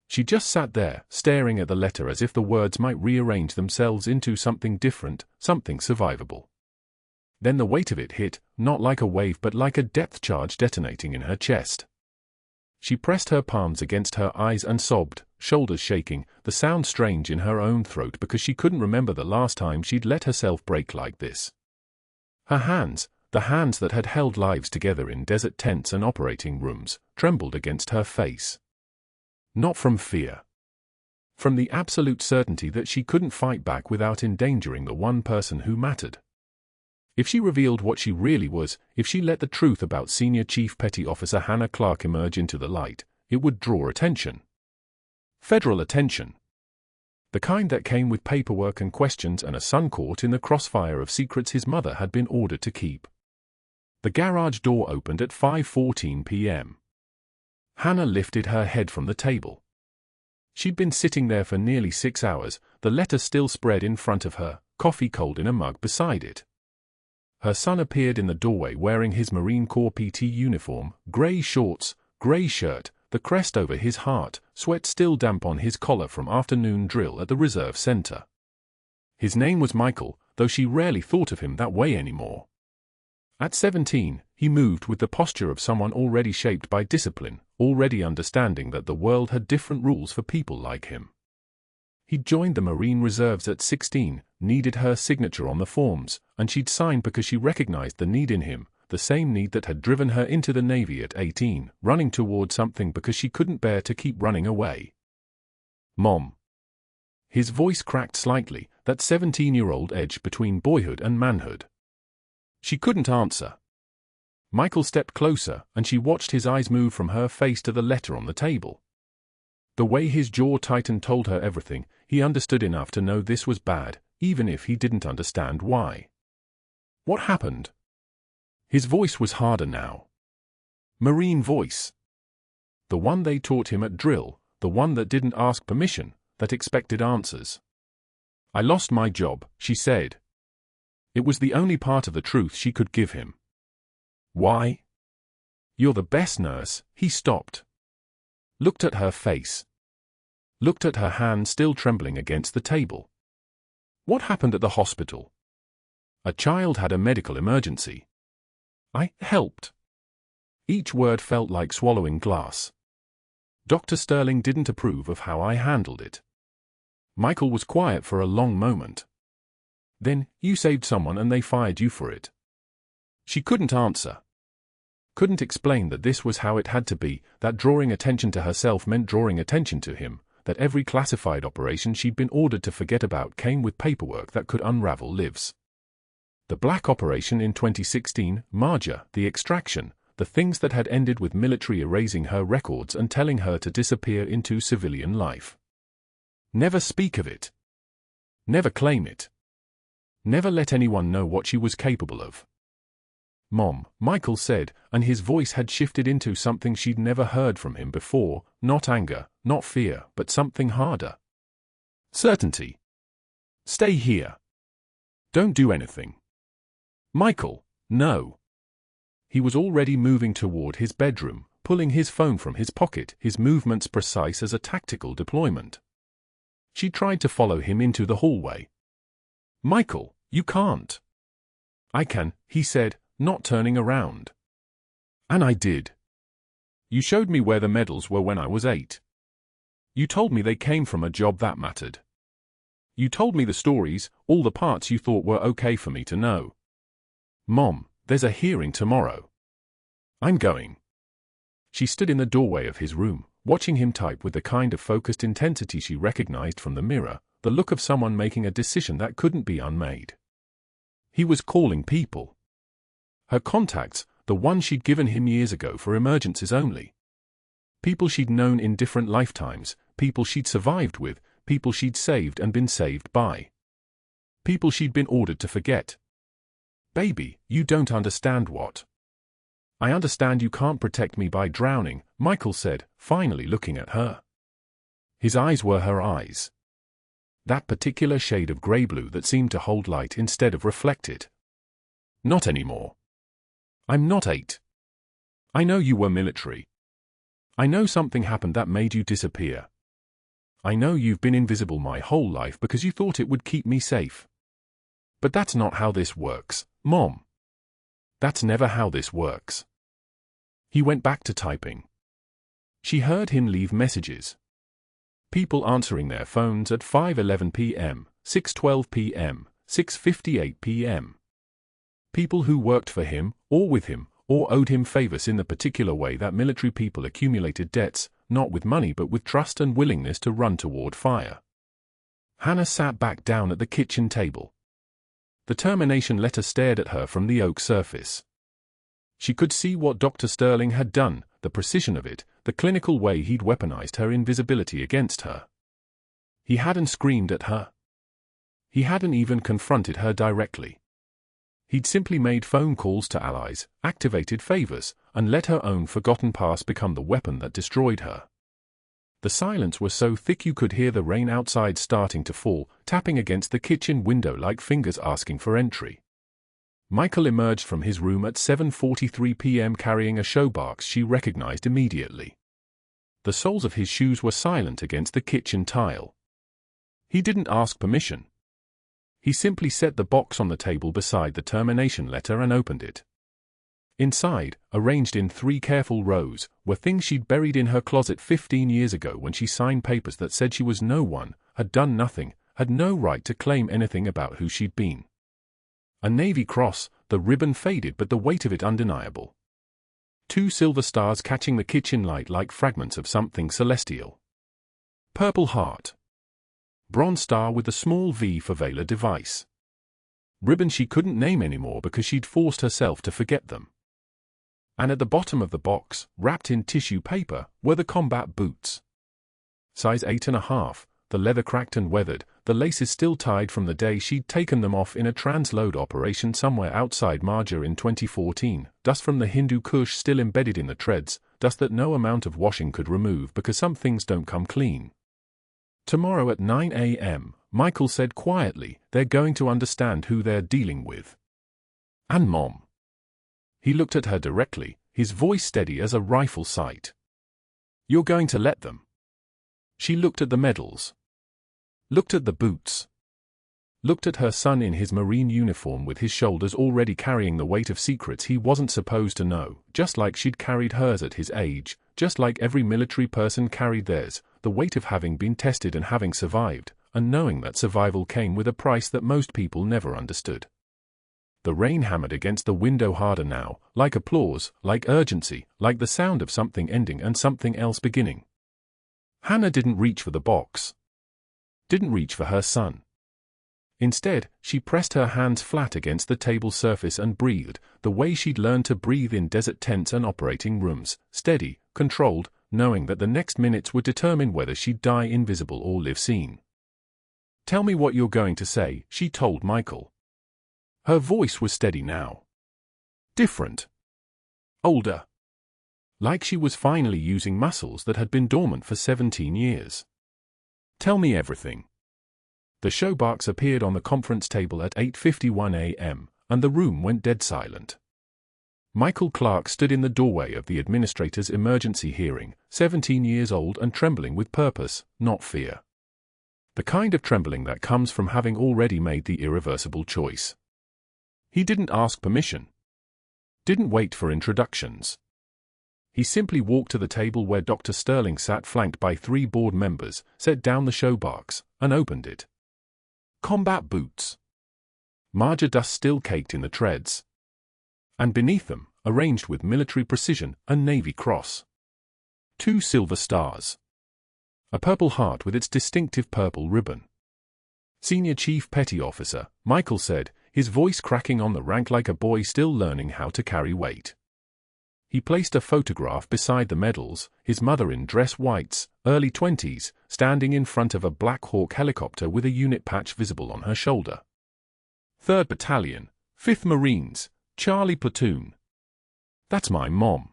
She just sat there, staring at the letter as if the words might rearrange themselves into something different, something survivable. Then the weight of it hit, not like a wave but like a depth charge detonating in her chest. She pressed her palms against her eyes and sobbed, shoulders shaking, the sound strange in her own throat because she couldn't remember the last time she'd let herself break like this. Her hands, the hands that had held lives together in desert tents and operating rooms, trembled against her face. Not from fear. From the absolute certainty that she couldn't fight back without endangering the one person who mattered. If she revealed what she really was, if she let the truth about Senior Chief Petty Officer Hannah Clarke emerge into the light, it would draw attention. Federal attention. The kind that came with paperwork and questions and a son caught in the crossfire of secrets his mother had been ordered to keep. The garage door opened at 5:14 p.m. Hannah lifted her head from the table. She'd been sitting there for nearly 6 hours, the letter still spread in front of her, coffee cold in a mug beside it. Her son appeared in the doorway wearing his Marine Corps PT uniform, grey shorts, grey shirt, the crest over his heart, sweat still damp on his collar from afternoon drill at the reserve center. His name was Michael, though she rarely thought of him that way anymore. At 17, he moved with the posture of someone already shaped by discipline, already understanding that the world had different rules for people like him. He'd joined the Marine Reserves at 16, needed her signature on the forms, and she'd signed because she recognized the need in him, the same need that had driven her into the Navy at 18, running toward something because she couldn't bear to keep running away. Mom. His voice cracked slightly, that 17-year-old edge between boyhood and manhood. She couldn't answer. Michael stepped closer, and she watched his eyes move from her face to the letter on the table. The way his jaw tightened told her everything. He understood enough to know this was bad, even if he didn't understand why. What happened? His voice was harder now. Marine voice. The one they taught him at drill, the one that didn't ask permission, that expected answers. I lost my job, she said. It was the only part of the truth she could give him. Why? You're the best nurse. He stopped. Looked at her face. Looked at her hand still trembling against the table. What happened at the hospital? A child had a medical emergency. I helped. Each word felt like swallowing glass. Dr. Sterling didn't approve of how I handled it. Michael was quiet for a long moment. Then, you saved someone and they fired you for it. She couldn't answer. Couldn't explain that this was how it had to be, that drawing attention to herself meant drawing attention to him, that every classified operation she'd been ordered to forget about came with paperwork that could unravel lives. The black operation in 2016, Marja, the extraction, the things that had ended with military erasing her records and telling her to disappear into civilian life. Never speak of it. Never claim it. Never let anyone know what she was capable of. Mom, Michael said, and his voice had shifted into something she'd never heard from him before, not anger, not fear, but something harder. Certainty. Stay here. Don't do anything. Michael, no. He was already moving toward his bedroom, pulling his phone from his pocket, his movements precise as a tactical deployment. She tried to follow him into the hallway. Michael, you can't. I can, he said, not turning around. And I did. You showed me where the medals were when I was 8. You told me they came from a job that mattered. You told me the stories, all the parts you thought were okay for me to know. Mom, there's a hearing tomorrow. I'm going. She stood in the doorway of his room, watching him type with the kind of focused intensity she recognized from the mirror, the look of someone making a decision that couldn't be unmade. He was calling people. Her contacts, the ones she'd given him years ago for emergencies only. People she'd known in different lifetimes, people she'd survived with, people she'd saved and been saved by. People she'd been ordered to forget. "Baby, you don't understand what." "I understand you can't protect me by drowning," Michael said, finally looking at her. His eyes were her eyes. That particular shade of grey-blue that seemed to hold light instead of reflect it. "Not anymore. I'm not 8. I know you were military. I know something happened that made you disappear. I know you've been invisible my whole life because you thought it would keep me safe. But that's not how this works, Mom. That's never how this works." He went back to typing. She heard him leave messages. People answering their phones at 5:11 p.m., 6:12 p.m., 6:58 p.m. People who worked for him, or with him, or owed him favors in the particular way that military people accumulated debts, not with money but with trust and willingness to run toward fire. Hannah sat back down at the kitchen table. The termination letter stared at her from the oak surface. She could see what Dr. Sterling had done, the precision of it, the clinical way he'd weaponized her invisibility against her. He hadn't screamed at her. He hadn't even confronted her directly. He'd simply made phone calls to allies, activated favors, and let her own forgotten past become the weapon that destroyed her. The silence was so thick you could hear the rain outside starting to fall, tapping against the kitchen window like fingers asking for entry. Michael emerged from his room at 7:43 p.m. carrying a showbox she recognized immediately. The soles of his shoes were silent against the kitchen tile. He didn't ask permission. He simply set the box on the table beside the termination letter and opened it. Inside, arranged in 3 careful rows, were things she'd buried in her closet 15 years ago when she signed papers that said she was no one, had done nothing, had no right to claim anything about who she'd been. A navy cross, the ribbon faded but the weight of it undeniable. 2 silver stars catching the kitchen light like fragments of something celestial. Purple heart. Bronze star with a small V for Vela device. Ribbon she couldn't name anymore because she'd forced herself to forget them. And at the bottom of the box, wrapped in tissue paper, were the combat boots. Size 8.5, the leather cracked and weathered, the laces still tied from the day she'd taken them off in a transload operation somewhere outside Marja in 2014, dust from the Hindu Kush still embedded in the treads, dust that no amount of washing could remove because some things don't come clean. "Tomorrow at 9 a.m., Michael said quietly, "they're going to understand who they're dealing with. And Mom." He looked at her directly, his voice steady as a rifle sight. "You're going to let them." She looked at the medals. Looked at the boots. Looked at her son in his Marine uniform with his shoulders already carrying the weight of secrets he wasn't supposed to know, just like she'd carried hers at his age, just like every military person carried theirs, the weight of having been tested and having survived, and knowing that survival came with a price that most people never understood. The rain hammered against the window harder now, like applause, like urgency, like the sound of something ending and something else beginning. Hannah didn't reach for the box. Didn't reach for her son. Instead, she pressed her hands flat against the table surface and breathed, the way she'd learned to breathe in desert tents and operating rooms, steady, controlled, knowing that the next minutes would determine whether she'd die invisible or live seen. "Tell me what you're going to say," she told Michael. Her voice was steady now. Different. Older. Like she was finally using muscles that had been dormant for 17 years. "Tell me everything." The showbox appeared on the conference table at 8:51 a.m., and the room went dead silent. Michael Clarke stood in the doorway of the administrator's emergency hearing, 17 years old and trembling with purpose, not fear. The kind of trembling that comes from having already made the irreversible choice. He didn't ask permission. Didn't wait for introductions. He simply walked to the table where Dr. Sterling sat flanked by 3 board members, set down the showbox, and opened it. Combat boots. Marja dust still caked in the treads. And beneath them, arranged with military precision, a navy cross. 2 silver stars. A purple heart with its distinctive purple ribbon. Senior Chief Petty Officer, Michael said, his voice cracking on the rank like a boy still learning how to carry weight. He placed a photograph beside the medals, his mother in dress whites, early 20s, standing in front of a Black Hawk helicopter with a unit patch visible on her shoulder. 3rd Battalion, 5th Marines, Charlie Platoon. That's my mom.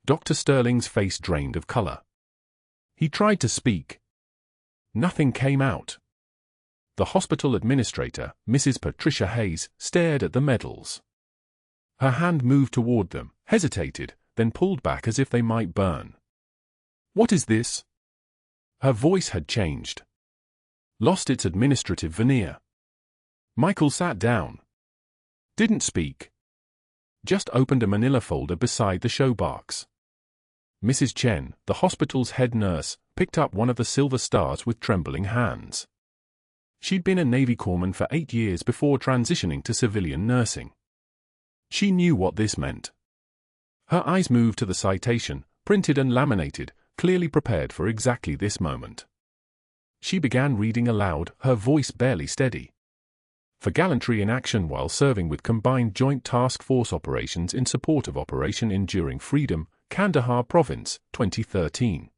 Dr. Sterling's face drained of color. He tried to speak. Nothing came out. The hospital administrator, Mrs. Patricia Hayes, stared at the medals. Her hand moved toward them, hesitated, then pulled back as if they might burn. What is this? Her voice had changed. Lost its administrative veneer. Michael sat down. Didn't speak. Just opened a manila folder beside the show box. Mrs. Chen, the hospital's head nurse, picked up one of the silver stars with trembling hands. She'd been a Navy corpsman for 8 years before transitioning to civilian nursing. She knew what this meant. Her eyes moved to the citation, printed and laminated, clearly prepared for exactly this moment. She began reading aloud, her voice barely steady. For gallantry in action while serving with Combined Joint Task Force operations in support of Operation Enduring Freedom, Kandahar Province, 2013.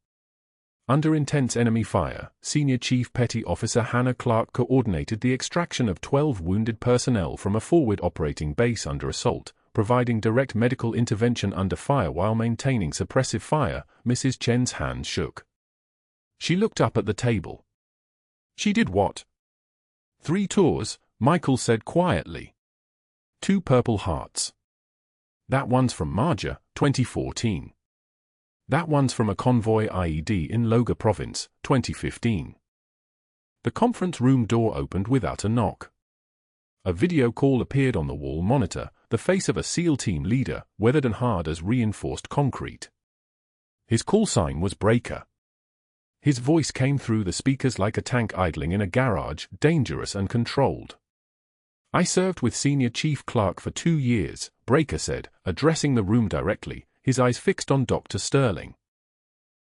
Under intense enemy fire, Senior Chief Petty Officer Hannah Clarke coordinated the extraction of 12 wounded personnel from a forward operating base under assault, providing direct medical intervention under fire while maintaining suppressive fire. Mrs. Chen's hands shook. She looked up at the table. She did what? 3 tours, Michael said quietly. 2 Purple Hearts. That one's from Marja, 2014. That one's from a convoy IED in Loga Province, 2015. The conference room door opened without a knock. A video call appeared on the wall monitor, the face of a SEAL team leader, weathered and hard as reinforced concrete. His call sign was Breaker. His voice came through the speakers like a tank idling in a garage, dangerous and controlled. I served with Senior Chief Clarke for 2 years, Breaker said, addressing the room directly, his eyes fixed on Dr. Sterling.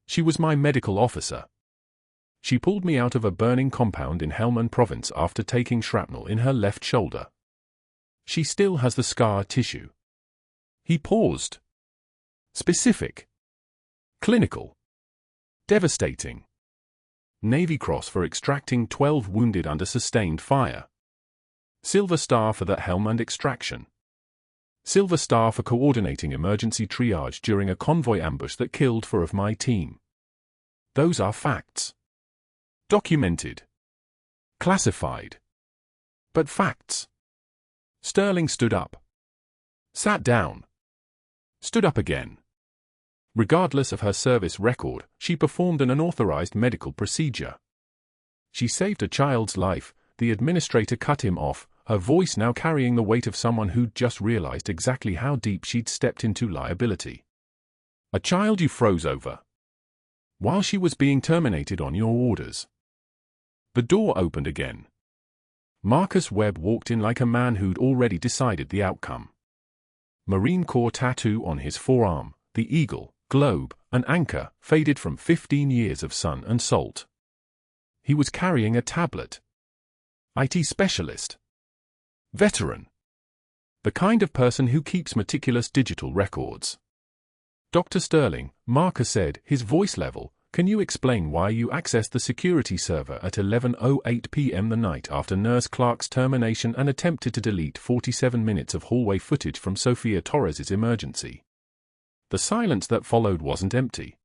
She was my medical officer. She pulled me out of a burning compound in Helmand Province after taking shrapnel in her left shoulder. She still has the scar tissue. He paused. Specific. Clinical. Devastating. Navy Cross for extracting 12 wounded under sustained fire. Silver Star for that Helmand extraction. Silver Star for coordinating emergency triage during a convoy ambush that killed 4 of my team. Those are facts. Documented. Classified. But facts. Sterling stood up. Sat down. Stood up again. Regardless of her service record, she performed an unauthorized medical procedure. She saved a child's life. The administrator cut him off, her voice now carrying the weight of someone who'd just realized exactly how deep she'd stepped into liability. A child you froze over. While she was being terminated on your orders. The door opened again. Marcus Webb walked in like a man who'd already decided the outcome. Marine Corps tattoo on his forearm, the eagle, globe, and anchor, faded from 15 years of sun and salt. He was carrying a tablet. IT specialist. Veteran. The kind of person who keeps meticulous digital records. Dr. Sterling, Marcus said, his voice level, can you explain why you accessed the security server at 11:08 p.m. the night after Nurse Clarke's termination and attempted to delete 47 minutes of hallway footage from Sofia Torres's emergency? The silence that followed wasn't empty.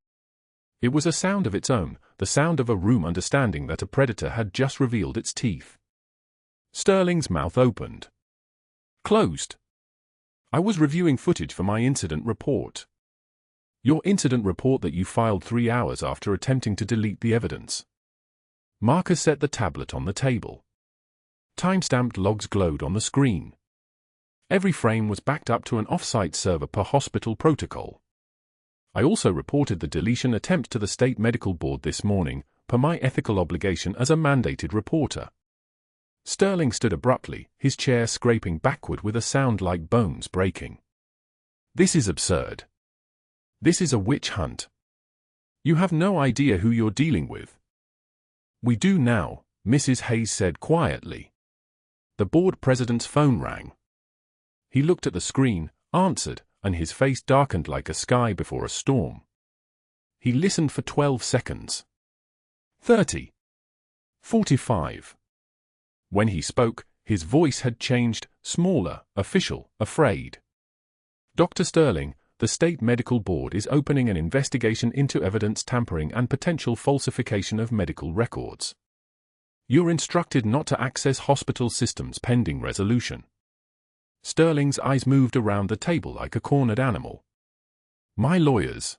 It was a sound of its own, the sound of a room understanding that a predator had just revealed its teeth. Sterling's mouth opened. Closed. I was reviewing footage for my incident report. Your incident report that you filed 3 hours after attempting to delete the evidence. Marcus set the tablet on the table. Time-stamped logs glowed on the screen. Every frame was backed up to an off-site server per hospital protocol. I also reported the deletion attempt to the State Medical Board this morning, per my ethical obligation as a mandated reporter. Sterling stood abruptly, his chair scraping backward with a sound like bones breaking. This is absurd. This is a witch hunt. You have no idea who you're dealing with. We do now, Mrs. Hayes said quietly. The board president's phone rang. He looked at the screen, answered, and his face darkened like a sky before a storm. He listened for 12 seconds. 30. 45. When he spoke, his voice had changed, smaller, official, afraid. Dr. Sterling, the State Medical Board is opening an investigation into evidence tampering and potential falsification of medical records. You're instructed not to access hospital systems pending resolution. Sterling's eyes moved around the table like a cornered animal. My lawyers.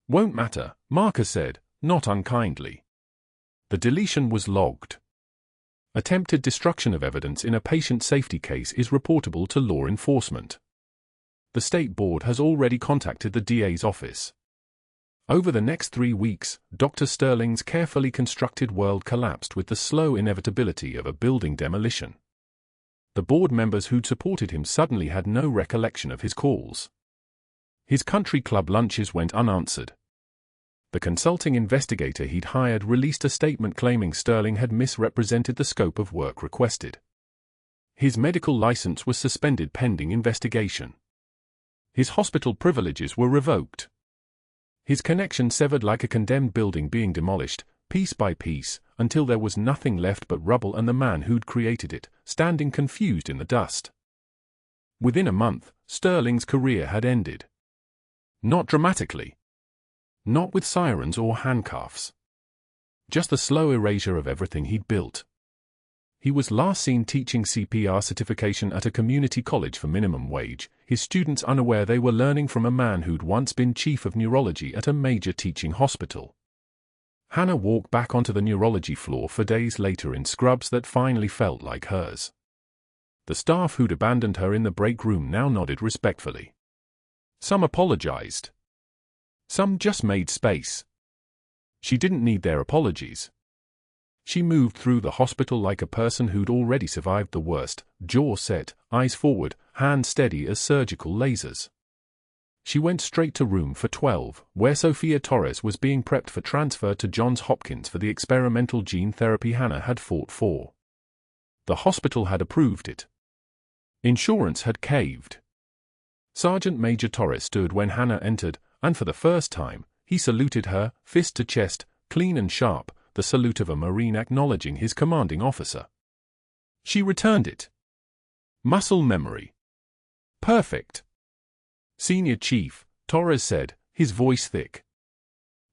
Won't matter, Marker said, not unkindly. The deletion was logged. Attempted destruction of evidence in a patient safety case is reportable to law enforcement. The State Board has already contacted the DA's office. Over the next 3 weeks, Dr. Sterling's carefully constructed world collapsed with the slow inevitability of a building demolition. The board members who'd supported him suddenly had no recollection of his calls. His country club lunches went unanswered. The consulting investigator he'd hired released a statement claiming Sterling had misrepresented the scope of work requested. His medical license was suspended pending investigation. His hospital privileges were revoked. His connection severed like a condemned building being demolished, piece by piece, until there was nothing left but rubble and the man who'd created it, standing confused in the dust. Within a month, Sterling's career had ended. Not dramatically. Not with sirens or handcuffs. Just the slow erasure of everything he'd built. He was last seen teaching CPR certification at a community college for minimum wage, his students unaware they were learning from a man who'd once been chief of neurology at a major teaching hospital. Hannah walked back onto the neurology floor for days later in scrubs that finally felt like hers. The staff who'd abandoned her in the break room now nodded respectfully. Some apologized. Some just made space. She didn't need their apologies. She moved through the hospital like a person who'd already survived the worst, jaw set, eyes forward, hands steady as surgical lasers. She went straight to room 412, where Sofia Torres was being prepped for transfer to Johns Hopkins for the experimental gene therapy Hannah had fought for. The hospital had approved it. Insurance had caved. Sergeant Major Torres stood when Hannah entered, and for the first time, he saluted her, fist to chest, clean and sharp, the salute of a Marine acknowledging his commanding officer. She returned it. Muscle memory. Perfect. Senior Chief, Torres said, his voice thick.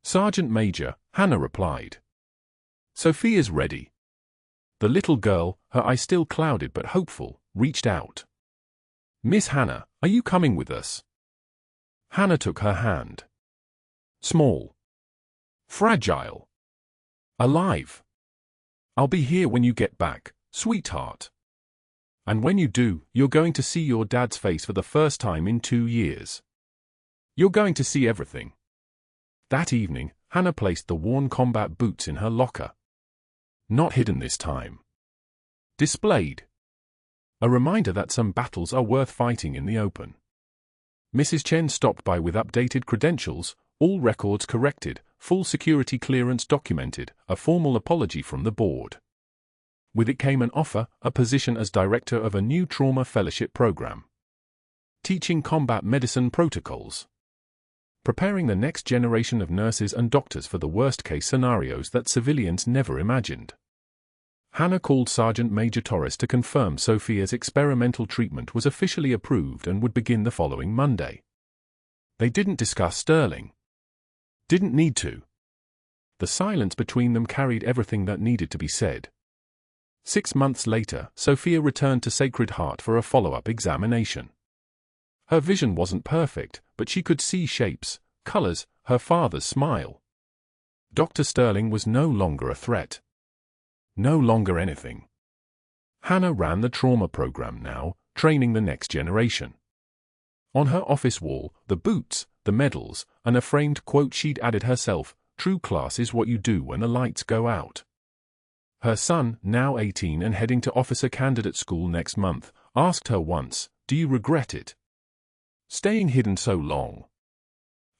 Sergeant Major, Hannah replied. Sofia's ready. The little girl, her eyes still clouded but hopeful, reached out. Miss Hannah, are you coming with us? Hannah took her hand. Small. Fragile. Alive. I'll be here when you get back, sweetheart. And when you do, you're going to see your dad's face for the first time in 2 years. You're going to see everything. That evening, Hannah placed the worn combat boots in her locker. Not hidden this time. Displayed. A reminder that some battles are worth fighting in the open. Mrs. Chen stopped by with updated credentials, all records corrected, full security clearance documented, a formal apology from the board. With it came an offer, a position as director of a new trauma fellowship program. Teaching combat medicine protocols. Preparing the next generation of nurses and doctors for the worst-case scenarios that civilians never imagined. Hannah called Sergeant Major Torres to confirm Sofia's experimental treatment was officially approved and would begin the following Monday. They didn't discuss Sterling. Didn't need to. The silence between them carried everything that needed to be said. 6 months later, Sofia returned to Sacred Heart for a follow-up examination. Her vision wasn't perfect, but she could see shapes, colors, her father's smile. Dr. Sterling was no longer a threat. No longer anything. Hannah ran the trauma program now, training the next generation. On her office wall, the boots, the medals, and a framed quote she'd added herself, "True class is what you do when the lights go out." Her son, now 18 and heading to officer candidate school next month, asked her once, "Do you regret it? Staying hidden so long?"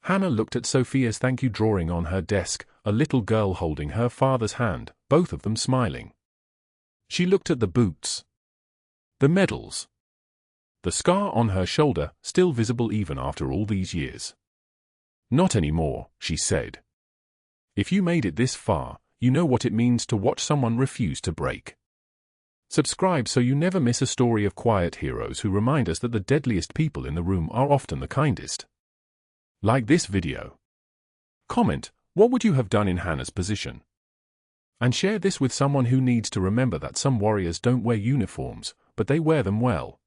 Hannah looked at Sofia's thank you drawing on her desk, a little girl holding her father's hand, both of them smiling. She looked at the boots, the medals, the scar on her shoulder, still visible even after all these years. Not anymore, she said. If you made it this far, you know what it means to watch someone refuse to break. Subscribe so you never miss a story of quiet heroes who remind us that the deadliest people in the room are often the kindest. Like this video. Comment, what would you have done in Hannah's position? And share this with someone who needs to remember that some warriors don't wear uniforms, but they wear them well.